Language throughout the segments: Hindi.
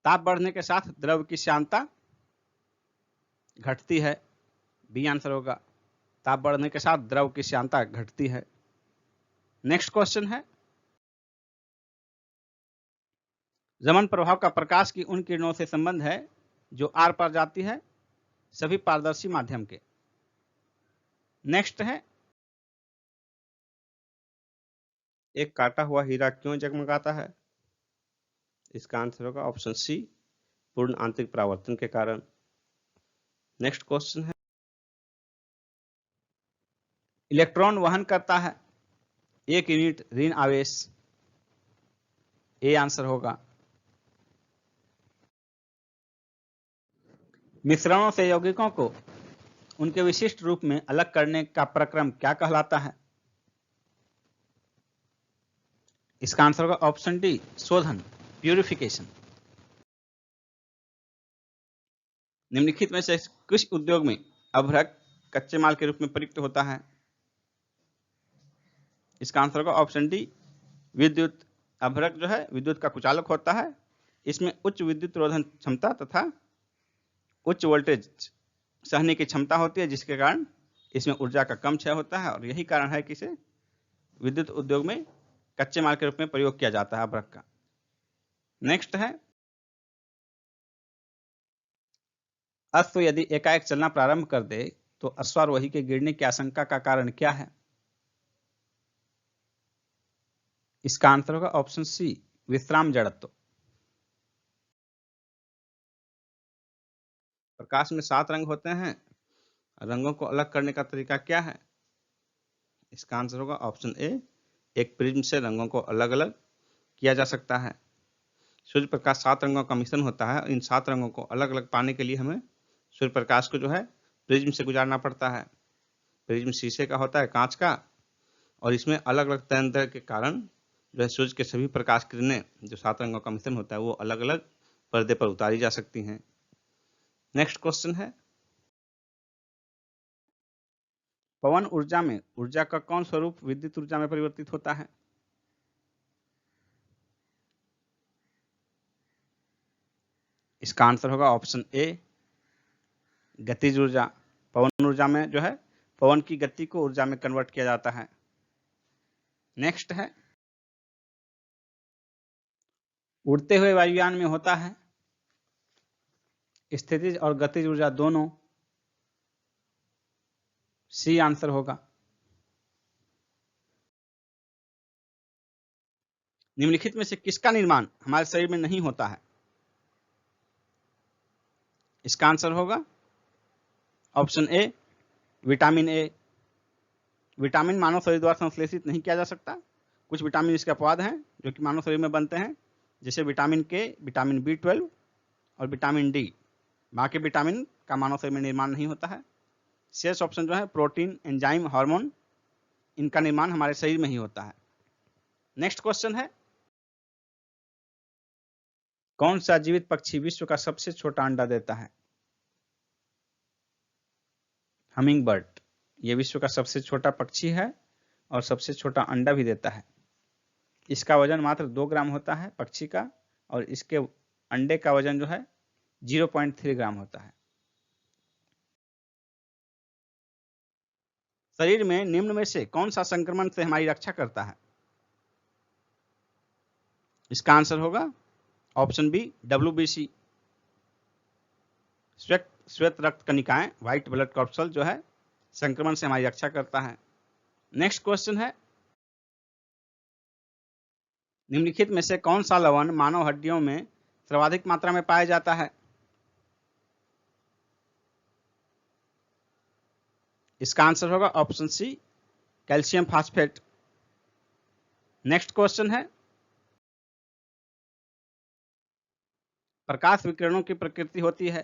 ताप बढ़ने के साथ द्रव की श्यानता घटती है, बी आंसर होगा। ताप बढ़ने के साथ द्रव की श्यानता घटती है। नेक्स्ट क्वेश्चन है, रमन प्रभाव का प्रकाश की उन किरणों से संबंध है जो आर पार जाती है सभी पारदर्शी माध्यम के। नेक्स्ट है, एक काटा हुआ हीरा क्यों जगमगाता है? इसका आंसर होगा ऑप्शन सी, पूर्ण आंतरिक परावर्तन के कारण। नेक्स्ट क्वेश्चन है, इलेक्ट्रॉन वहन करता है 1 यूनिट ऋण आवेश, ए आंसर होगा। मिश्रणों से यौगिकों को उनके विशिष्ट रूप में अलग करने का प्रक्रम क्या कहलाता है? इसका आंसर होगा ऑप्शन डी, शोधन, प्यूरिफिकेशन। निम्नलिखित में से किस उद्योग में अभ्रक कच्चे माल के रूप में प्रयुक्त होता है? इसका आंसर होगा ऑप्शन डी, विद्युत। अभ्रक जो है विद्युत का कुचालक होता है। इसमें उच्च विद्युत रोधन क्षमता तथा उच्च वोल्टेज सहने की क्षमता होती है, जिसके कारण इसमें ऊर्जा का कम क्षय होता है और यही कारण है कि इसे विद्युत उद्योग में कच्चे माल के रूप में प्रयोग किया जाता है अभ्रक का। नेक्स्ट है, अश्व यदि एकाएक चलना प्रारंभ कर दे तो अश्वारोही के गिरने की आशंका का कारण क्या है? इसका आंसर होगा ऑप्शन सी, विश्राम जड़त्व। प्रकाश में 7 रंग होते हैं, रंगों को अलग करने का तरीका क्या है? इसका आंसर होगा ऑप्शन ए, एक प्रिज्म से रंगों को अलग अलग किया जा सकता है। सूर्य प्रकाश 7 रंगों का मिश्रण होता है। इन 7 रंगों को अलग अलग पाने के लिए हमें सूर्य प्रकाश को जो है प्रिज्म से गुजारना पड़ता है। प्रिज्म शीशे का होता है, कांच का, और इसमें अलग अलग तंत्र के कारण जो है सूर्य के सभी प्रकाश किरणें जो 7 रंगों का मिश्रण होता है वो अलग अलग पर्दे पर उतारी जा सकती हैं। नेक्स्ट क्वेश्चन है, पवन ऊर्जा में ऊर्जा का कौन स्वरूप विद्युत ऊर्जा में परिवर्तित होता है? इसका आंसर होगा ऑप्शन ए, गतिज ऊर्जा। पवन ऊर्जा में जो है पवन की गति को ऊर्जा में कन्वर्ट किया जाता है। नेक्स्ट है, उड़ते हुए वायुयान में होता है स्थितिज और गतिज ऊर्जा दोनों, सी आंसर होगा। निम्नलिखित में से किसका निर्माण हमारे शरीर में नहीं होता है? इसका आंसर होगा option A, vitamin A. Vitamin मानव शरीर द्वारा संश्लेषित नहीं किया जा सकता। कुछ विटामिन इसके अपवाद हैं जो कि मानव शरीर में बनते हैं, जैसे विटामिन के, विटामिन B12 और विटामिन डी। बाकी विटामिन का मानव शरीर में निर्माण नहीं होता है। शेष ऑप्शन जो है प्रोटीन, एंजाइम, हार्मोन, इनका निर्माण हमारे शरीर में ही होता है। नेक्स्ट क्वेश्चन है, कौन सा जीवित पक्षी विश्व का सबसे छोटा अंडा देता है? Humming bird. ये विश्व का सबसे छोटा पक्षी है और सबसे छोटा अंडा भी देता है। इसका वजन मात्र 2 ग्राम होता है पक्षी का, और इसके अंडे का वजन जो है 0.3 ग्राम होता है। शरीर में निम्न में से कौन सा संक्रमण से हमारी रक्षा करता है? इसका आंसर होगा ऑप्शन बी, WBC। श्वेत रक्त कणिकाएं, व्हाइट ब्लड कॉर्पसल जो है संक्रमण से हमारी रक्षा करता है। नेक्स्ट क्वेश्चन है, निम्नलिखित में से कौन सा लवण मानव हड्डियों में सर्वाधिक मात्रा में पाया जाता है? इसका आंसर होगा option C, calcium phosphate. Next question है, प्रकाश विकिरणों की प्रकृति होती है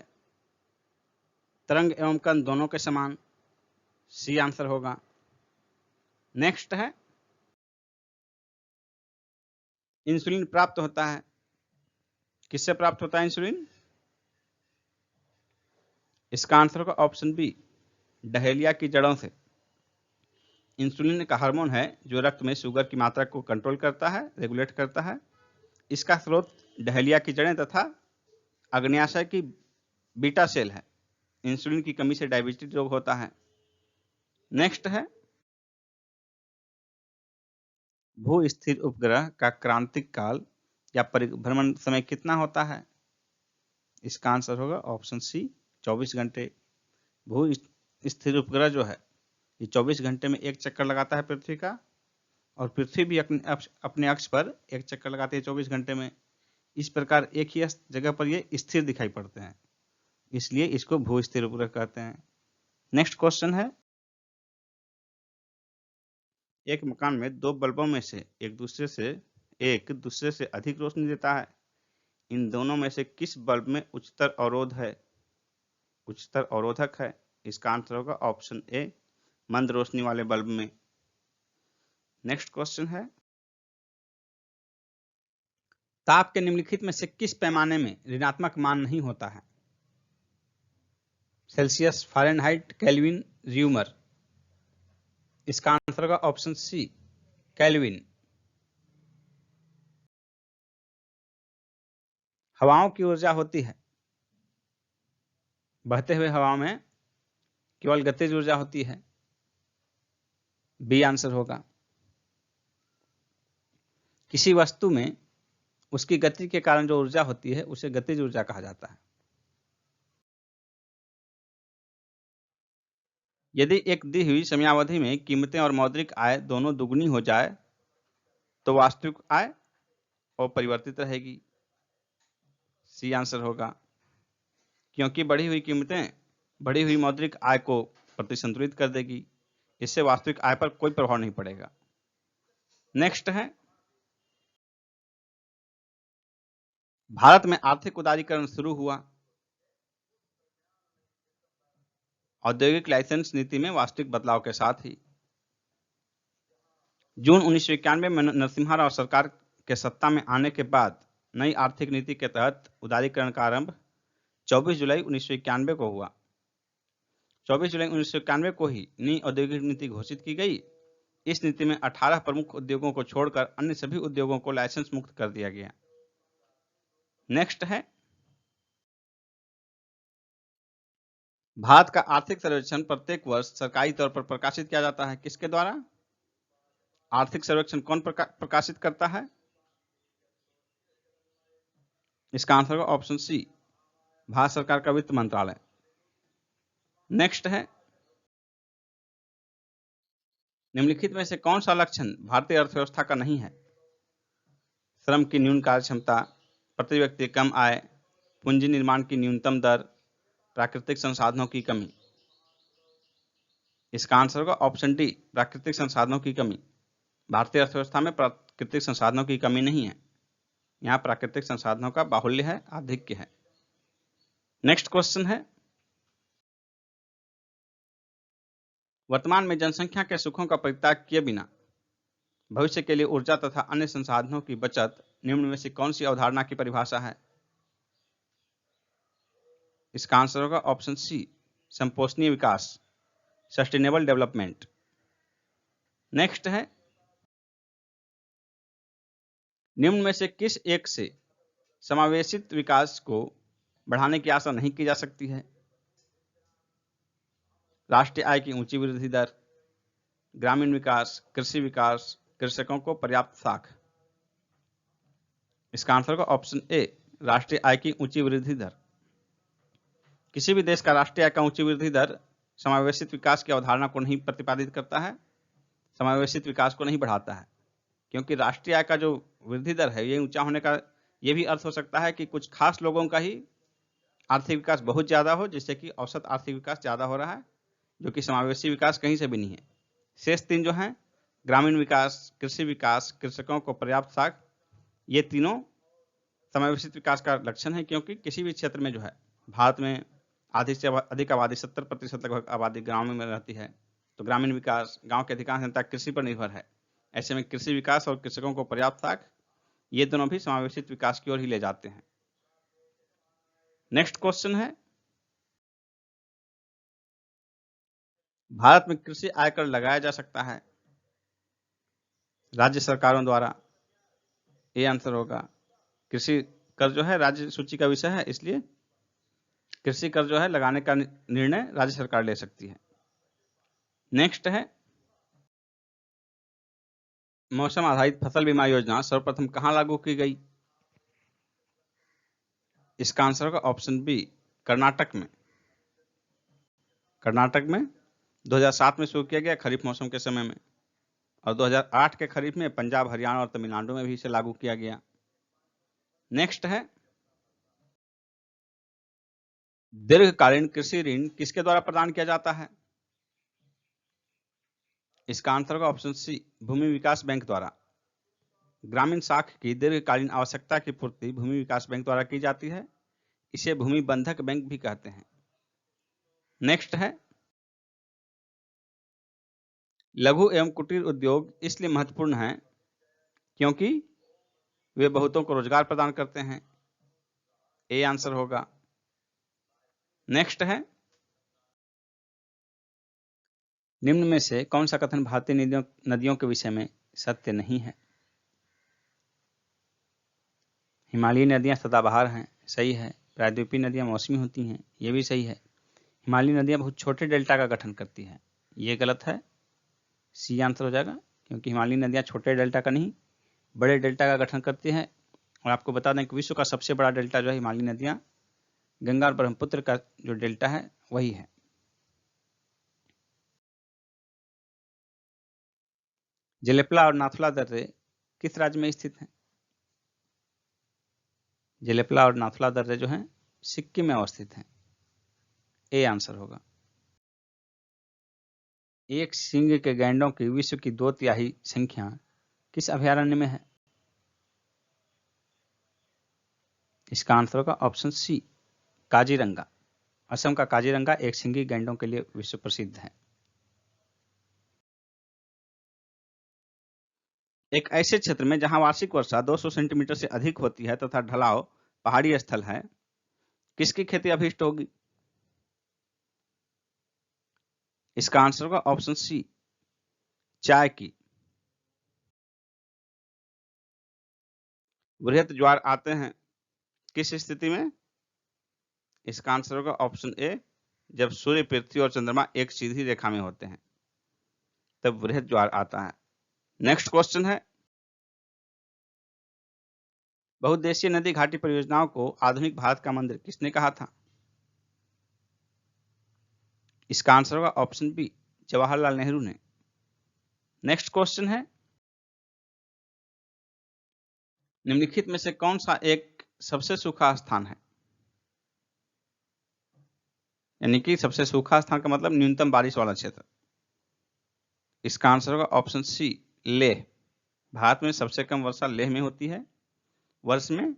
तरंग एवं कण दोनों के समान, सी आंसर होगा। नेक्स्ट है, इंसुलिन प्राप्त होता है, किससे प्राप्त होता है इंसुलिन? इसका आंसर होगा ऑप्शन बी, डहेलिया की जड़ों से। इंसुलिन का हार्मोन है जो रक्त में शुगर की मात्रा को कंट्रोल करता है, रेगुलेट करता है। इसका स्रोत डहेलिया की जड़ें तथा अग्न्याशय की बीटा सेल है। इंसुलिन की कमी से डायबिटीज रोग होता है। नेक्स्ट है, भू स्थिर उपग्रह का क्रांतिक काल या परिभ्रमण समय कितना होता है? इसका आंसर होगा ऑप्शन सी, 24 घंटे। भू स्थिर उपग्रह जो है ये 24 घंटे में एक चक्कर लगाता है पृथ्वी का, और पृथ्वी भी अपने अक्ष पर एक चक्कर लगाती है 24 घंटे में। इस प्रकार एक ही जगह पर ये स्थिर दिखाई पड़ते हैं, इसलिए इसको भू स्थिर उपग्रह कहते हैं। नेक्स्ट क्वेश्चन है, एक मकान में दो बल्बों में से एक दूसरे से अधिक रोशनी देता है। इन दोनों में से किस बल्ब में उच्चतर अवरोधक है? इसका आंसर होगा ऑप्शन ए, मंद रोशनी वाले बल्ब में। नेक्स्ट क्वेश्चन है, ताप के निम्नलिखित में से किस पैमाने में ऋणात्मक मान नहीं होता है? Celsius, Fahrenheit, kelvin, rumour. इसका आंसर होगा ऑप्शन सी, केल्विन। हवाओं की ऊर्जा होती है, बहते हुए हवा में केवल गतिज ऊर्जा होती है। बी आंसर होगा। किसी वस्तु में उसकी गति के कारण जो ऊर्जा होती है उसे गतिज ऊर्जा कहा जाता है। यदि एक दी हुई समयावधि में कीमतें और मौद्रिक आय दोनों दुगनी हो जाए तो वास्तविक आय अपरिवर्तित रहेगी। सी आंसर होगा, क्योंकि बढ़ी हुई कीमतें बढ़ी हुई मौद्रिक आय को प्रतिसंतुलित कर देगी, इससे वास्तविक आय पर कोई प्रभाव नहीं पड़ेगा। नेक्स्ट है, भारत में आर्थिक उदारीकरण शुरू हुआ औद्योगिक लाइसेंस नीति में वास्तविक बदलाव के साथ ही। जून 1991 में नरसिम्हा राव सरकार के सत्ता में आने के बाद नई आर्थिक नीति के तहत उदारीकरण का आरंभ 24 जुलाई 1991 को हुआ। 24 जुलाई 1991 को ही नई औद्योगिक नीति घोषित की गई। इस नीति में 18 प्रमुख उद्योगों को छोड़कर अन्य सभी उद्योगों को लाइसेंस मुक्त कर दिया गया। नेक्स्ट है, भारत का आर्थिक सर्वेक्षण प्रत्येक वर्ष सरकारी तौर पर प्रकाशित किया जाता है। किसके द्वारा? आर्थिक सर्वेक्षण कौन प्रकाशित करता है? इसका आंसर होगा ऑप्शन सी, भारत सरकार का वित्त मंत्रालय। नेक्स्ट है, निम्नलिखित में से कौन सा लक्षण भारतीय अर्थव्यवस्था का नहीं है? श्रम की न्यून कार्य क्षमता, प्रति व्यक्ति कम आय, पूंजी निर्माण की न्यूनतम दर, प्राकृतिक संसाधनों की कमी। इसका आंसर होगा ऑप्शन डी, प्राकृतिक संसाधनों की कमी। भारतीय अर्थव्यवस्था में प्राकृतिक संसाधनों की कमी नहीं है, यहाँ प्राकृतिक संसाधनों का बाहुल्य है, आधिक्य है। नेक्स्ट क्वेश्चन है, वर्तमान में जनसंख्या के सुखों का परित्याग किए बिना भविष्य के लिए ऊर्जा तथा अन्य संसाधनों की बचत निम्न में से कौन सी अवधारणा की परिभाषा है? इसका आंसर होगा ऑप्शन सी, संपोषणीय विकास, सस्टेनेबल डेवलपमेंट। नेक्स्ट है, निम्न में से किस एक से समावेशित विकास को बढ़ाने की आशा नहीं की जा सकती है? राष्ट्रीय आय की ऊंची वृद्धि दर, ग्रामीण विकास, कृषि विकास, कृषकों को पर्याप्त साख। इसका आंसर होगा ऑप्शन ए, राष्ट्रीय आय की ऊंची वृद्धि दर। किसी भी देश का राष्ट्रीय आय का ऊंची वृद्धि दर समावेशित विकास की अवधारणा को नहीं प्रतिपादित करता है, समावेशित विकास को नहीं बढ़ाता है, क्योंकि राष्ट्रीय आय का जो वृद्धि दर है ये ऊंचा होने का ये भी अर्थ हो सकता है कि कुछ खास लोगों का ही आर्थिक विकास बहुत ज्यादा हो, जिससे कि औसत आर्थिक विकास ज्यादा हो रहा है, जो कि समावेशी विकास कहीं से भी नहीं है। शेष तीन जो हैं, ग्रामीण विकास, कृषि विकास, कृषकों को पर्याप्त साख, ये तीनों समावेशित विकास का लक्षण है, क्योंकि किसी भी क्षेत्र में जो है, भारत में आधी से अधिक आबादी 70% लगभग आबादी गाँव में रहती है, तो ग्रामीण विकास, गाँव की अधिकांश जनता कृषि पर निर्भर है। ऐसे में कृषि विकास और कृषकों को पर्याप्त साख, ये दोनों भी समावेशित विकास की ओर ही ले जाते हैं। नेक्स्ट क्वेश्चन है, भारत में कृषि आयकर लगाया जा सकता है राज्य सरकारों द्वारा? ये आंसर होगा, कृषि कर जो है राज्य सूची का विषय है, इसलिए कृषि कर जो है लगाने का निर्णय राज्य सरकार ले सकती है। नेक्स्ट है मौसम आधारित फसल बीमा योजना सर्वप्रथम कहां लागू की गई? इसका आंसर होगा ऑप्शन बी, कर्नाटक में। कर्नाटक में 2007 में शुरू किया गया खरीफ मौसम के समय में, और 2008 के खरीफ में पंजाब, हरियाणा और तमिलनाडु में भी इसे लागू किया गया। नेक्स्ट है दीर्घकालीन कृषि ऋण किसके द्वारा प्रदान किया जाता है? इसका आंसर होगा ऑप्शन सी, भूमि विकास बैंक द्वारा। ग्रामीण साख की दीर्घकालीन आवश्यकता की पूर्ति भूमि विकास बैंक द्वारा की जाती है, इसे भूमि बंधक बैंक भी कहते हैं। नेक्स्ट है लघु एवं कुटीर उद्योग इसलिए महत्वपूर्ण है क्योंकि वे बहुतों को रोजगार प्रदान करते हैं, ए आंसर होगा। नेक्स्ट है निम्न में से कौन सा कथन भारतीय नदियों के विषय में सत्य नहीं है? हिमालयी नदियां सदाबहार हैं, सही है। प्रायद्वीपीय नदियां मौसमी होती हैं, ये भी सही है। हिमालयी नदियां बहुत छोटे डेल्टा का गठन करती है, ये गलत है, सी आंसर हो जाएगा, क्योंकि हिमालयी नदियां छोटे डेल्टा का नहीं बड़े डेल्टा का गठन करती हैं। और आपको बता दें कि विश्व का सबसे बड़ा डेल्टा जो है हिमालयी नदियां गंगा और ब्रह्मपुत्र का जो डेल्टा है वही है। जेलेपला और नाथुला दर्रे किस राज्य में स्थित हैं? जेलेपला और नाथुला दर्रे जो हैं सिक्किम में अवस्थित हैं, ए आंसर होगा। एक सींग के गैंडों की विश्व की 2/3 संख्या किस अभयारण्य में है? इसका आंसर होगा ऑप्शन सी, काजीरंगा। असम का काजीरंगा एक सींगी गैंडों के लिए विश्व प्रसिद्ध है। एक ऐसे क्षेत्र में जहां वार्षिक वर्षा 200 सेंटीमीटर से अधिक होती है तथा ढलाव पहाड़ी स्थल है, किसकी खेती अभिष्ट होगी? इसका आंसर होगा ऑप्शन सी, चाय की। वृहत ज्वार आते हैं किस स्थिति में? इसका आंसर होगा ऑप्शन ए, जब सूर्य, पृथ्वी और चंद्रमा एक सीधी रेखा में होते हैं तब वृहत ज्वार आता है। नेक्स्ट क्वेश्चन है बहुउद्देशीय नदी घाटी परियोजनाओं को आधुनिक भारत का मंदिर किसने कहा था? इसका आंसर होगा ऑप्शन बी, जवाहरलाल नेहरू ने। नेक्स्ट क्वेश्चन है निम्नलिखित में से कौन सा एक सबसे सूखा स्थान है? यानी कि सबसे सूखा स्थान का मतलब न्यूनतम बारिश वाला क्षेत्र। इसका आंसर होगा ऑप्शन सी, लेह। भारत में सबसे कम वर्षा लेह में होती है, वर्ष में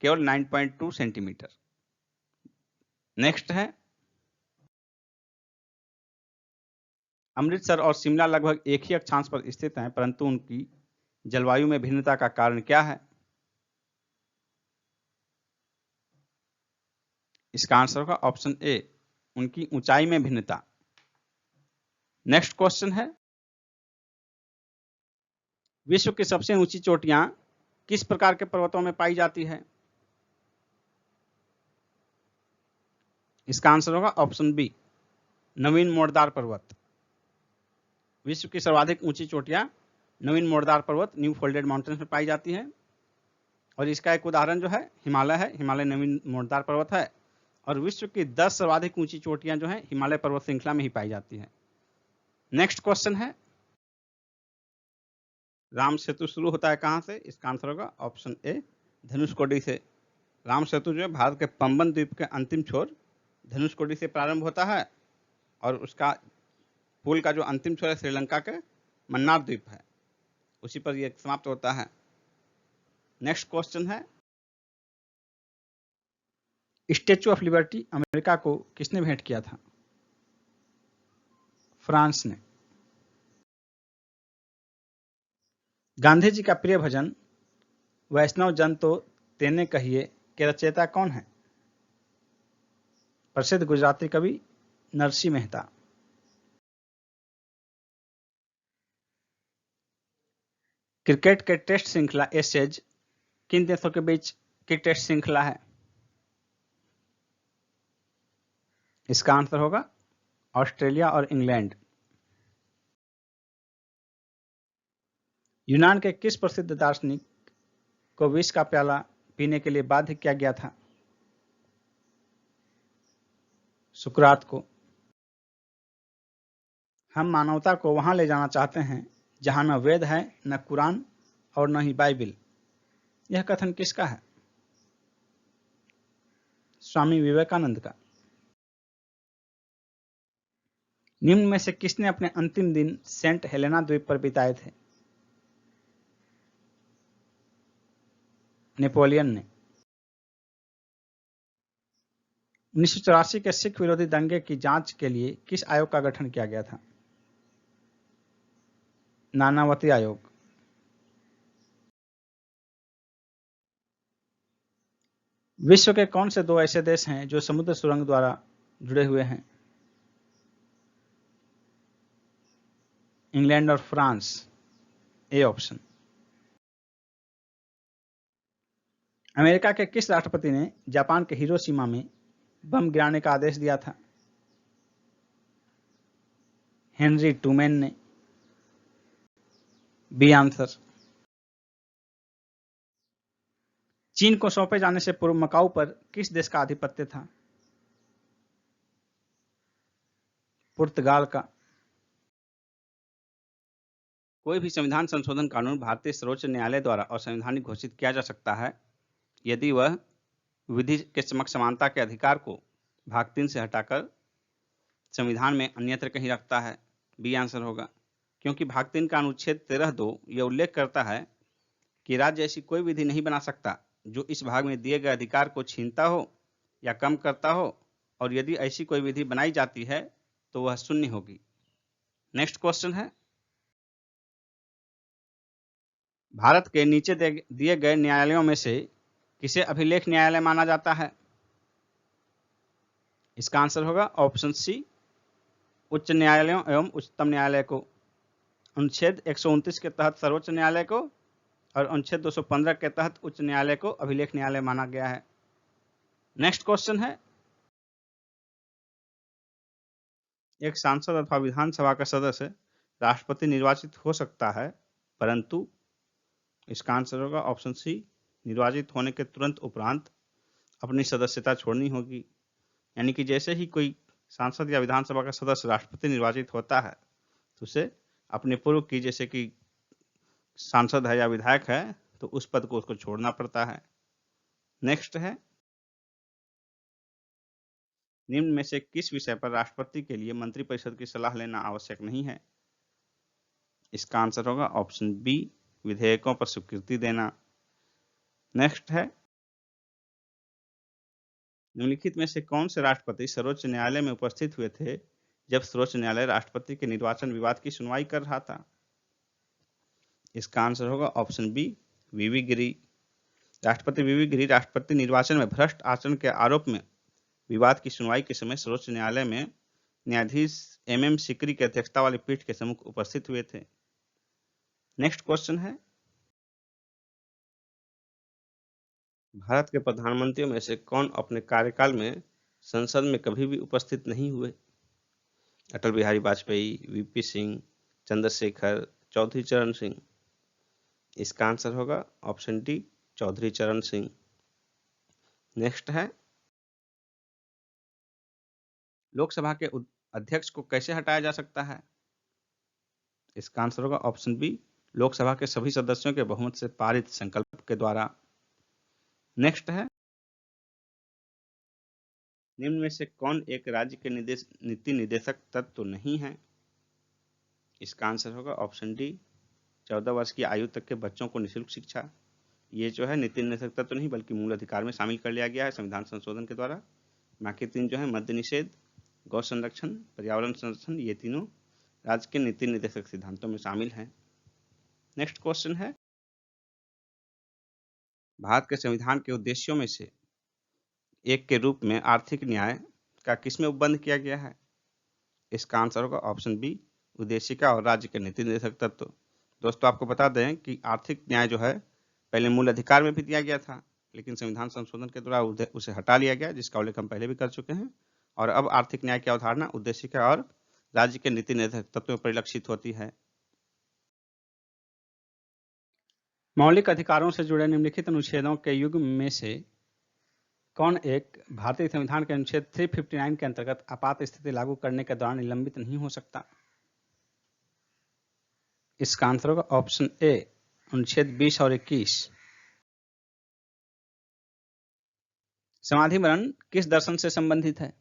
केवल 9.2 सेंटीमीटर। नेक्स्ट है अमृतसर और शिमला लगभग एक ही अक्षांश पर स्थित हैं, परंतु उनकी जलवायु में भिन्नता का कारण क्या है? इसका आंसर होगा ऑप्शन ए, उनकी ऊंचाई में भिन्नता। नेक्स्ट क्वेश्चन है विश्व की सबसे ऊंची चोटियां किस प्रकार के पर्वतों में पाई जाती है? इसका आंसर होगा ऑप्शन बी, नवीन मोड़दार पर्वत। विश्व की सर्वाधिक ऊंची चोटियां नवीन मोड़दार पर्वत न्यू फोल्डेड माउंटेन्स में पाई जाती हैं, और इसका एक उदाहरण जो है हिमालय है। हिमालय नवीन मोड़दार पर्वत है, और विश्व की 10 सर्वाधिक ऊंची चोटियां जो है हिमालय पर्वत श्रृंखला में ही पाई जाती है। नेक्स्ट क्वेश्चन है राम सेतु शुरू होता है कहां से? इसका आंसर होगा ऑप्शन ए, धनुषकोडी से। राम सेतु जो है भारत के पंबन द्वीप के अंतिम छोर धनुषकोडी से प्रारंभ होता है, और उसका पुल का जो अंतिम छोर है श्रीलंका के मन्नार द्वीप है, उसी पर यह समाप्त होता है। नेक्स्ट क्वेश्चन है स्टैच्यू ऑफ लिबर्टी अमेरिका को किसने भेंट किया था? फ्रांस ने। गांधी जी का प्रिय भजन वैष्णव जन तो तेने कहिए के रचयिता कौन है? प्रसिद्ध गुजराती कवि नरसिंह मेहता। क्रिकेट के टेस्ट श्रृंखला एशेज किन देशों के बीच की टेस्ट श्रृंखला है? इसका आंसर होगा ऑस्ट्रेलिया और इंग्लैंड। यूनान के किस प्रसिद्ध दार्शनिक को विष का प्याला पीने के लिए बाध्य किया गया था? सुकरात को। हम मानवता को वहां ले जाना चाहते हैं जहां न वेद है, न कुरान और न ही बाइबिल। यह कथन किसका है? स्वामी विवेकानंद का। निम्न में से किसने अपने अंतिम दिन सेंट हेलेना द्वीप पर बिताए थे? नेपोलियन ने। 1984 के सिख विरोधी दंगे की जांच के लिए किस आयोग का गठन किया गया था? नानावती आयोग। विश्व के कौन से दो ऐसे देश हैं जो समुद्र सुरंग द्वारा जुड़े हुए हैं? इंग्लैंड और फ्रांस। A option. अमेरिका के किस राष्ट्रपति ने जापान के हिरोशिमा में बम गिराने का आदेश दिया था? हेनरी ट्रूमैन ने। B answer. चीन को सौंपे जाने से पूर्व मकाऊ पर किस देश का आधिपत्य था? पुर्तगाल का। कोई भी संविधान संशोधन कानून भारतीय सर्वोच्च न्यायालय द्वारा असंवैधानिक घोषित किया जा सकता है यदि वह विधि के समक्ष समानता के अधिकार को भाग 3 से हटाकर संविधान में अन्यत्र कहीं रखता है। बी आंसर होगा, क्योंकि भाग 3 का अनुच्छेद 13(2) यह उल्लेख करता है कि राज्य ऐसी कोई विधि नहीं बना सकता जो इस भाग में दिए गए अधिकार को छीनता हो या कम करता हो, और यदि ऐसी कोई विधि बनाई जाती है तो वह शून्य होगी। नेक्स्ट क्वेश्चन है, भारत के नीचे दिए गए न्यायालयों में से किसे अभिलेख न्यायालय माना जाता है? इसका आंसर होगा ऑप्शन सी, उच्च न्यायालयों एवं उच्चतम न्यायालय को। अनुच्छेद 129 के तहत सर्वोच्च न्यायालय को और अनुच्छेद 215 के तहत उच्च न्यायालय को अभिलेख न्यायालय माना गया है। नेक्स्ट क्वेश्चन है, एक सांसद अथवा विधानसभा का सदस्य राष्ट्रपति निर्वाचित हो सकता है, परंतु इसका आंसर होगा ऑप्शन सी, निर्वाचित होने के तुरंत उपरांत अपनी सदस्यता छोड़नी होगी। यानी कि जैसे ही कोई सांसद या विधानसभा का सदस्य राष्ट्रपति निर्वाचित होता है तो उसे अपने पूर्व की, जैसे कि सांसद है या विधायक है, तो उस पद को उसको छोड़ना पड़ता है। नेक्स्ट है, निम्न में से किस विषय पर राष्ट्रपति के लिए मंत्रिपरिषद की सलाह लेना आवश्यक नहीं है? इसका आंसर होगा ऑप्शन बी, विधेयकों पर स्वीकृति देना। नेक्स्ट है, निम्नलिखित में से कौन से राष्ट्रपति सर्वोच्च न्यायालय में उपस्थित हुए थे जब सर्वोच्च न्यायालय राष्ट्रपति के निर्वाचन विवाद की सुनवाई कर रहा था? इसका आंसर होगा ऑप्शन बी, वीवी गिरी। राष्ट्रपति वीवी गिरी राष्ट्रपति निर्वाचन में भ्रष्ट आचरण के आरोप में विवाद की सुनवाई के समय सर्वोच्च न्यायालय में न्यायाधीश MM सिकरी की अध्यक्षता वाली पीठ के सम्मुख उपस्थित हुए थे। नेक्स्ट क्वेश्चन है, भारत के प्रधानमंत्रियों में से कौन अपने कार्यकाल में संसद में कभी भी उपस्थित नहीं हुए? अटल बिहारी वाजपेयी, VP सिंह, चंद्रशेखर, चौधरी चरण सिंह। इसका आंसर होगा ऑप्शन डी, चौधरी चरण सिंह। नेक्स्ट है, लोकसभा के अध्यक्ष को कैसे हटाया जा सकता है? इसका आंसर होगा ऑप्शन बी, लोकसभा के सभी सदस्यों के बहुमत से पारित संकल्प के द्वारा। नेक्स्ट है, निम्न में से कौन एक राज्य के नीति निर्देशक तत्व तो नहीं है? इसका आंसर होगा ऑप्शन डी, 14 वर्ष की आयु तक के बच्चों को निःशुल्क शिक्षा। ये जो है नीति निर्देशक तत्व तो नहीं बल्कि मूल अधिकार में शामिल कर लिया गया है संविधान संशोधन के द्वारा। बाकी 3 जो है मद्य निषेध, गौ संरक्षण, पर्यावरण संरक्षण, ये तीनों राज्य के नीति निर्देशक सिद्धांतों में शामिल हैं। नेक्स्ट क्वेश्चन है, भारत के संविधान के उद्देश्यों में से एक के रूप में आर्थिक न्याय का किसमें उपबंध किया गया है? इसका आंसर होगा ऑप्शन बी, उद्देशिका और राज्य के नीति निर्देशक तत्व। दोस्तों आपको बता दें कि आर्थिक न्याय जो है पहले मूल अधिकार में भी दिया गया था, लेकिन संविधान संशोधन के द्वारा उसे हटा लिया गया, जिसका उल्लेख हम पहले भी कर चुके हैं। और अब आर्थिक न्याय की अवधारणा उद्देशिक और राज्य के नीति निर्धारक तत्वों में परिलक्षित होती है। मौलिक अधिकारों से जुड़े निम्नलिखित अनुच्छेदों के युग्म में से कौन एक भारतीय संविधान के अनुच्छेद 359 के अंतर्गत आपात स्थिति लागू करने के दौरान निलंबित नहीं हो सकता? इसका आंसर होगा ऑप्शन ए, अनुच्छेद 20 और 21। समाधि मरण किस दर्शन से संबंधित है?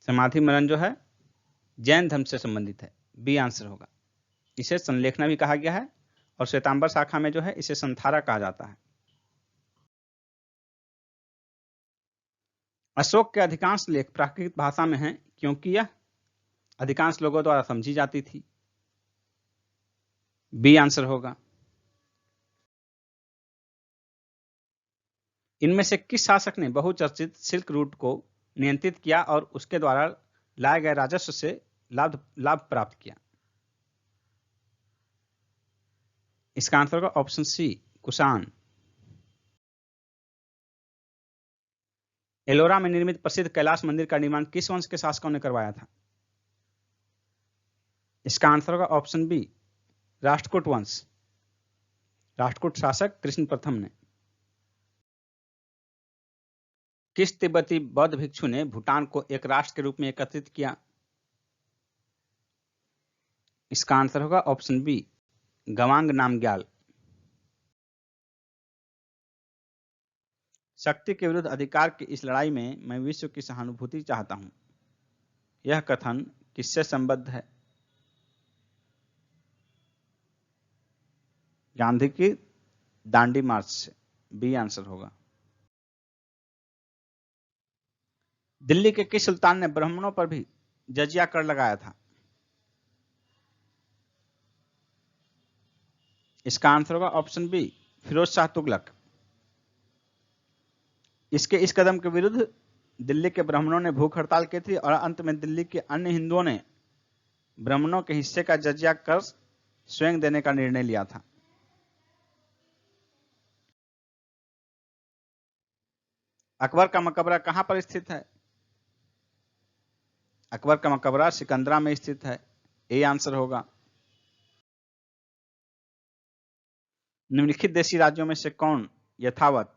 समाधि मरण जो है जैन धर्म से संबंधित है, बी आंसर होगा। इसे संलेखना भी कहा गया है और श्वेतांबर शाखा में जो है इसे संथारा कहा जाता है। अशोक के अधिकांश लेख प्राकृत भाषा में हैं क्योंकि यह अधिकांश लोगों द्वारा समझी जाती थी, बी आंसर होगा। इनमें से किस शासक ने बहुचर्चित सिल्क रूट को नियंत्रित किया और उसके द्वारा लाए गए राजस्व से लाभ प्राप्त किया? इसका आंसर होगा ऑप्शन सी, कुषाण। एलोरा में निर्मित प्रसिद्ध कैलाश मंदिर का निर्माण किस वंश के शासकों ने करवाया था? इसका आंसर होगा ऑप्शन बी, राष्ट्रकूट वंश। राष्ट्रकूट शासक कृष्ण प्रथम ने। किस तिब्बती बौद्ध भिक्षु ने भूटान को एक राष्ट्र के रूप में एकत्रित किया? इसका आंसर होगा ऑप्शन बी, गवांग नामग्याल। शक्ति के विरुद्ध अधिकार की इस लड़ाई में मैं विश्व की सहानुभूति चाहता हूं, यह कथन किससे संबद्ध है? गांधी की दांडी मार्च से, बी आंसर होगा। दिल्ली के किस सुल्तान ने ब्राह्मणों पर भी जजिया कर लगाया था? इसका आंसर होगा ऑप्शन बी, फिरोज शाह तुगलक। इसके इस कदम के विरुद्ध दिल्ली के ब्राह्मणों ने भूख हड़ताल की थी और अंत में दिल्ली के अन्य हिंदुओं ने ब्राह्मणों के हिस्से का जजिया कर स्वयं देने का निर्णय लिया था। अकबर का मकबरा कहां पर स्थित है? अकबर का मकबरा सिकंदरा में स्थित है, ए आंसर होगा। निम्नलिखित देशी राज्यों में से कौन यथावत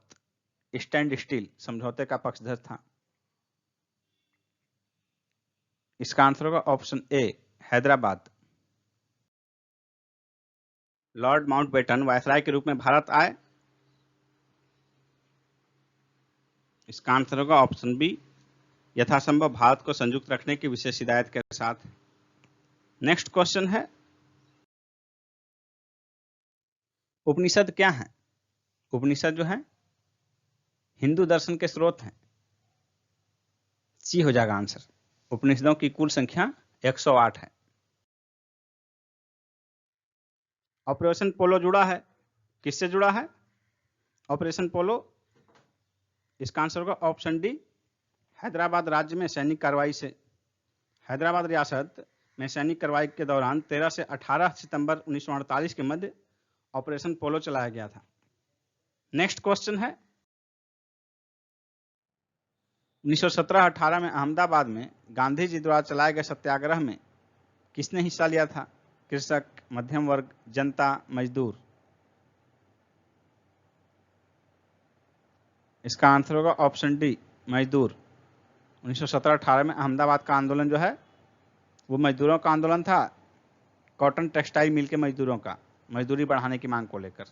स्टैंड स्टील समझौते का पक्षधर था? इसका आंसर होगा ऑप्शन ए, हैदराबाद। लॉर्ड माउंटबेटन वायसराय के रूप में भारत आए? इसका आंसर होगा ऑप्शन बी, यथासंभव भारत को संयुक्त रखने की विशेष हिदायत के साथ। नेक्स्ट क्वेश्चन है, उपनिषद क्या है? उपनिषद जो है हिंदू दर्शन के स्रोत हैं, सी हो जाएगा आंसर। उपनिषदों की कुल संख्या 108 है। ऑपरेशन पोलो जुड़ा है, किससे जुड़ा है ऑपरेशन पोलो? इसका आंसर होगा ऑप्शन डी, हैदराबाद राज्य में सैनिक कार्रवाई से। हैदराबाद रियासत में सैनिक कार्रवाई के दौरान 13 से 18 सितंबर 1948 के मध्य ऑपरेशन पोलो चलाया गया था। नेक्स्ट क्वेश्चन है, 1917-18 में अहमदाबाद में गांधी जी द्वारा चलाए गए सत्याग्रह में किसने हिस्सा लिया था? कृषक, मध्यम वर्ग, जनता, मजदूर? इसका आंसर होगा ऑप्शन डी, मजदूर। 1917-18 में अहमदाबाद का आंदोलन जो है वो मजदूरों का आंदोलन था, कॉटन टेक्सटाइल मिल के मजदूरों का, मजदूरी बढ़ाने की मांग को लेकर।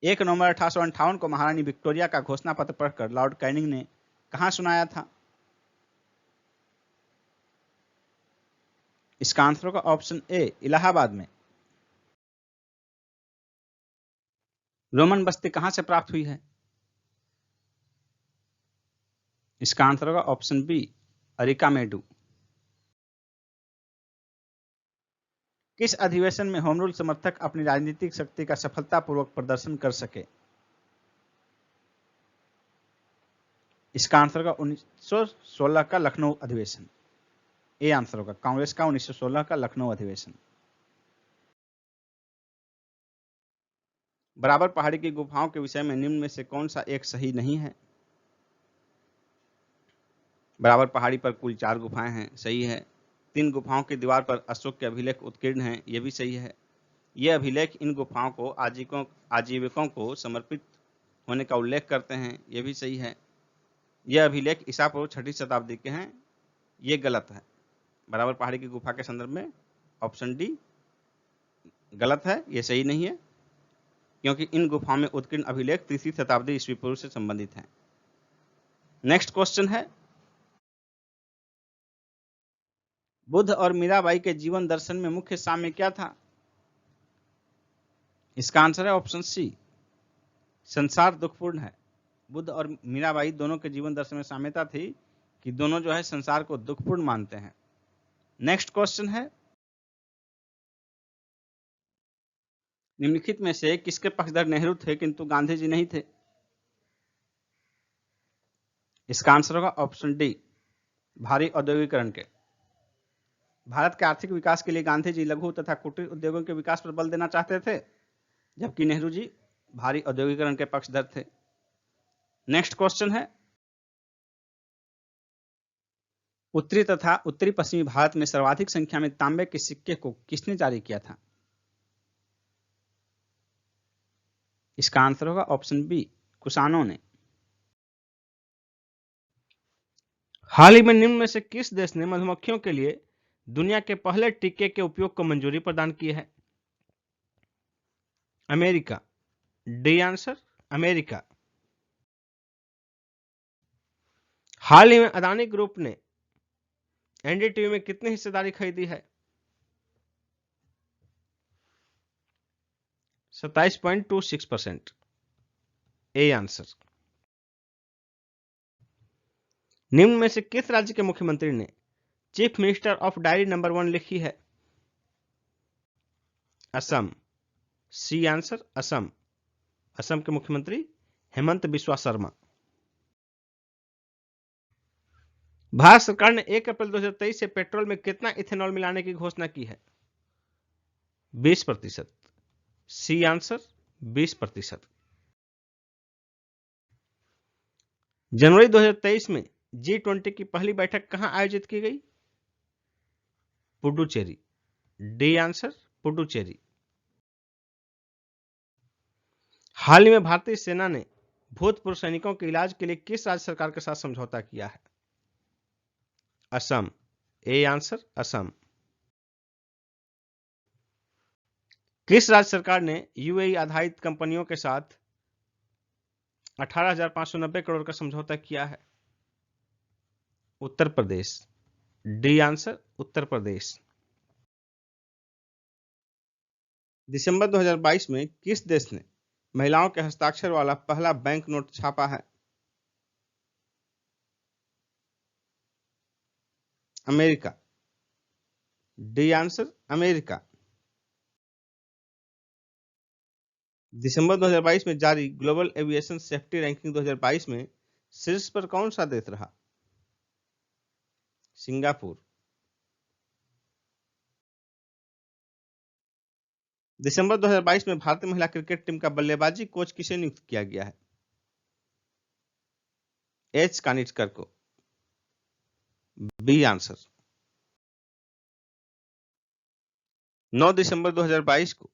1 नवंबर 1858 को महारानी विक्टोरिया का घोषणा पत्र पढ़कर लॉर्ड कैनिंग ने कहां सुनाया था? इसका आंसर होगा ऑप्शन ए, इलाहाबाद में। रोमन बस्ती कहां से प्राप्त हुई है? इसका आंसर होगा ऑप्शन बी, अरिकामेडू। किस अधिवेशन में होम रूल समर्थक अपनी राजनीतिक शक्ति का सफलतापूर्वक प्रदर्शन कर सके? इसका आंसर होगा 1916 का लखनऊ अधिवेशन। ए आंसर होगा कांग्रेस का 1916 का लखनऊ अधिवेशन। बराबर पहाड़ी की गुफाओं के विषय में निम्न में से कौन सा एक सही नहीं है? बराबर पहाड़ी पर कुल 4 गुफाएं हैं, सही है। 3 गुफाओं की दीवार पर अशोक के अभिलेख उत्कीर्ण हैं, यह भी सही है। ये अभिलेख इन गुफाओं को आजीविकों को समर्पित होने का उल्लेख करते हैं, यह भी सही है। यह अभिलेख ईसा पूर्व 6वीं शताब्दी के हैं, ये गलत है। बराबर पहाड़ी की गुफा के संदर्भ में ऑप्शन डी गलत है, यह सही नहीं है, क्योंकि इन गुफाओं में उत्कीर्ण अभिलेख 3वीं शताब्दी ईस्वी पूर्व से संबंधित हैं। नेक्स्ट क्वेश्चन है, बुद्ध और मीराबाई के जीवन दर्शन में मुख्य साम्य क्या था? इसका आंसर है ऑप्शन सी, संसार दुखपूर्ण है। बुद्ध और मीराबाई दोनों के जीवन दर्शन में साम्यता थी कि दोनों जो है संसार को दुखपूर्ण मानते हैं। नेक्स्ट क्वेश्चन है, निम्नलिखित में से किसके पक्षधर नेहरू थे किंतु गांधी जी नहीं थे? इसका आंसर होगा ऑप्शन डी, भारी औद्योगिकरण के। भारत के आर्थिक विकास के लिए गांधी जी लघु तथा कुटीर उद्योगों के विकास पर बल देना चाहते थे, जबकि नेहरू जी भारी औद्योगिकरण के पक्षधर थे। नेक्स्ट क्वेश्चन है, उत्तरी तथा उत्तरी पश्चिमी भारत में सर्वाधिक संख्या में तांबे के सिक्के को किसने जारी किया था? इसका आंसर होगा ऑप्शन बी, कुषाणों ने। हाल ही में निम्न में से किस देश ने मधुमक्खियों के लिए दुनिया के पहले टीके के उपयोग को मंजूरी प्रदान की है? अमेरिका। D answer America. हाल ही में अदानी ग्रुप ने एनडीटीवी में कितनी हिस्सेदारी खरीदी है? 27.26%। A answer. निम्न में से किस राज्य के मुख्यमंत्री ने chief minister of diary number 1 लिखी है? असम। C answer Assam. असम के मुख्यमंत्री हेमंत बिस्वा शर्मा। भारत सरकार ने 1 अप्रैल 2023 से पेट्रोल में कितना इथेनॉल मिलाने की घोषणा की है? 20%। C answer 20%। जनवरी 2023 में G20 की पहली बैठक कहां आयोजित की गई? पुडुचेरी। D answer Puducherry. हाल ही में भारतीय सेना ने भूतपूर्व सैनिकों के इलाज के लिए किस राज्य सरकार के साथ समझौता किया है? असम। A answer Assam. किस राज्य सरकार ने यूएई आधारित कंपनियों के साथ 18,590 करोड़ का समझौता किया है? उत्तर प्रदेश। D answer Uttar Pradesh. दिसंबर 2022 में किस देश ने महिलाओं के हस्ताक्षर वाला पहला बैंक नोट छापा है? अमेरिका। D answer America. दिसंबर 2022 में जारी ग्लोबल एविएशन सेफ्टी रैंकिंग 2022 में शीर्ष पर कौन सा देश रहा? सिंगापुर। दिसंबर 2022 में भारतीय महिला क्रिकेट टीम का बल्लेबाजी कोच किसे नियुक्त किया गया है? एच कानिटकर को। B answer. 9 दिसंबर 2022 को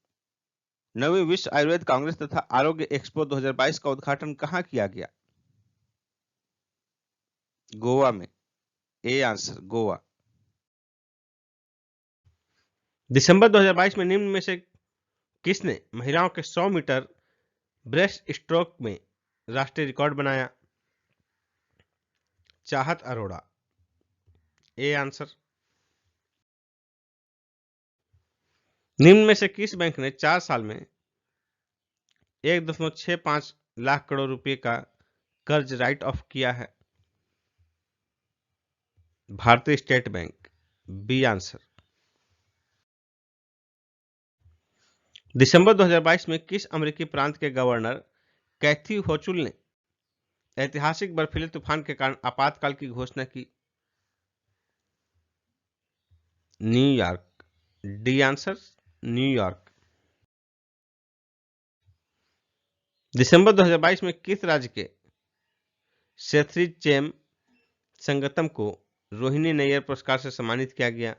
9वीं विश्व आयुर्वेद कांग्रेस तथा आरोग्य एक्सपो 2022 का उद्घाटन कहां किया गया? गोवा में। A answer Goa. दिसंबर 2022 में निम्न में से किसने महिलाओं के 100 मीटर ब्रेस्ट स्ट्रोक में राष्ट्रीय रिकॉर्ड बनाया? चाहत अरोड़ा। ए आंसर। निम्न में से किस बैंक ने 4 साल में 1.65 लाख करोड़ रुपए का कर्ज राइट ऑफ किया है? भारतीय स्टेट बैंक। B answer. दिसंबर 2022 में किस अमेरिकी प्रांत के गवर्नर कैथी होचुल ने ऐतिहासिक बर्फीले तूफान के कारण आपातकाल की घोषणा की? न्यूयॉर्क। D answer New York. दिसंबर 2022 में किस राज्य के सेथरी चेम संगतम को रोहिणी नैयर पुरस्कार से सम्मानित किया गया?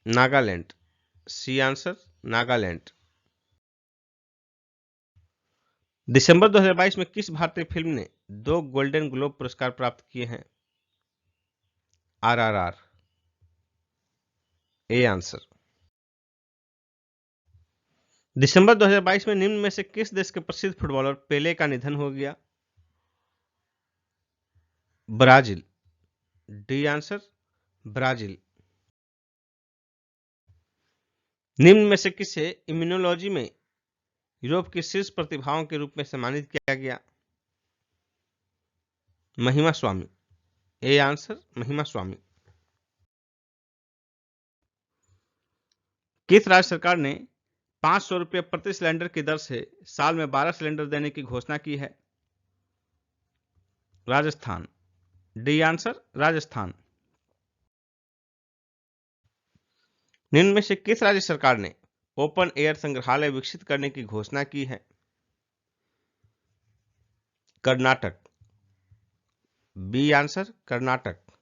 नागालैंड। C answer Nagaland. दिसंबर 2022 में किस भारतीय फिल्म ने 2 गोल्डन ग्लोब पुरस्कार प्राप्त किए हैं? आरआरआर। A answer. दिसंबर 2022 में निम्न में से किस देश के प्रसिद्ध फुटबॉलर पेले का निधन हो गया? ब्राजील। D answer Brazil. निम्न में से किसे इम्यूनोलॉजी में यूरोप की शीर्ष प्रतिभाओं के रूप में सम्मानित किया गया? महिमा स्वामी। ए आंसर महिमा स्वामी। किस राज्य सरकार ने 500 रुपये प्रति सिलेंडर की दर से साल में 12 सिलेंडर देने की घोषणा की है? राजस्थान। D answer Rajasthan. निम्न में से किस राज्य सरकार ने ओपन एयर संग्रहालय विकसित करने की घोषणा की है? कर्नाटक। B answer Karnataka.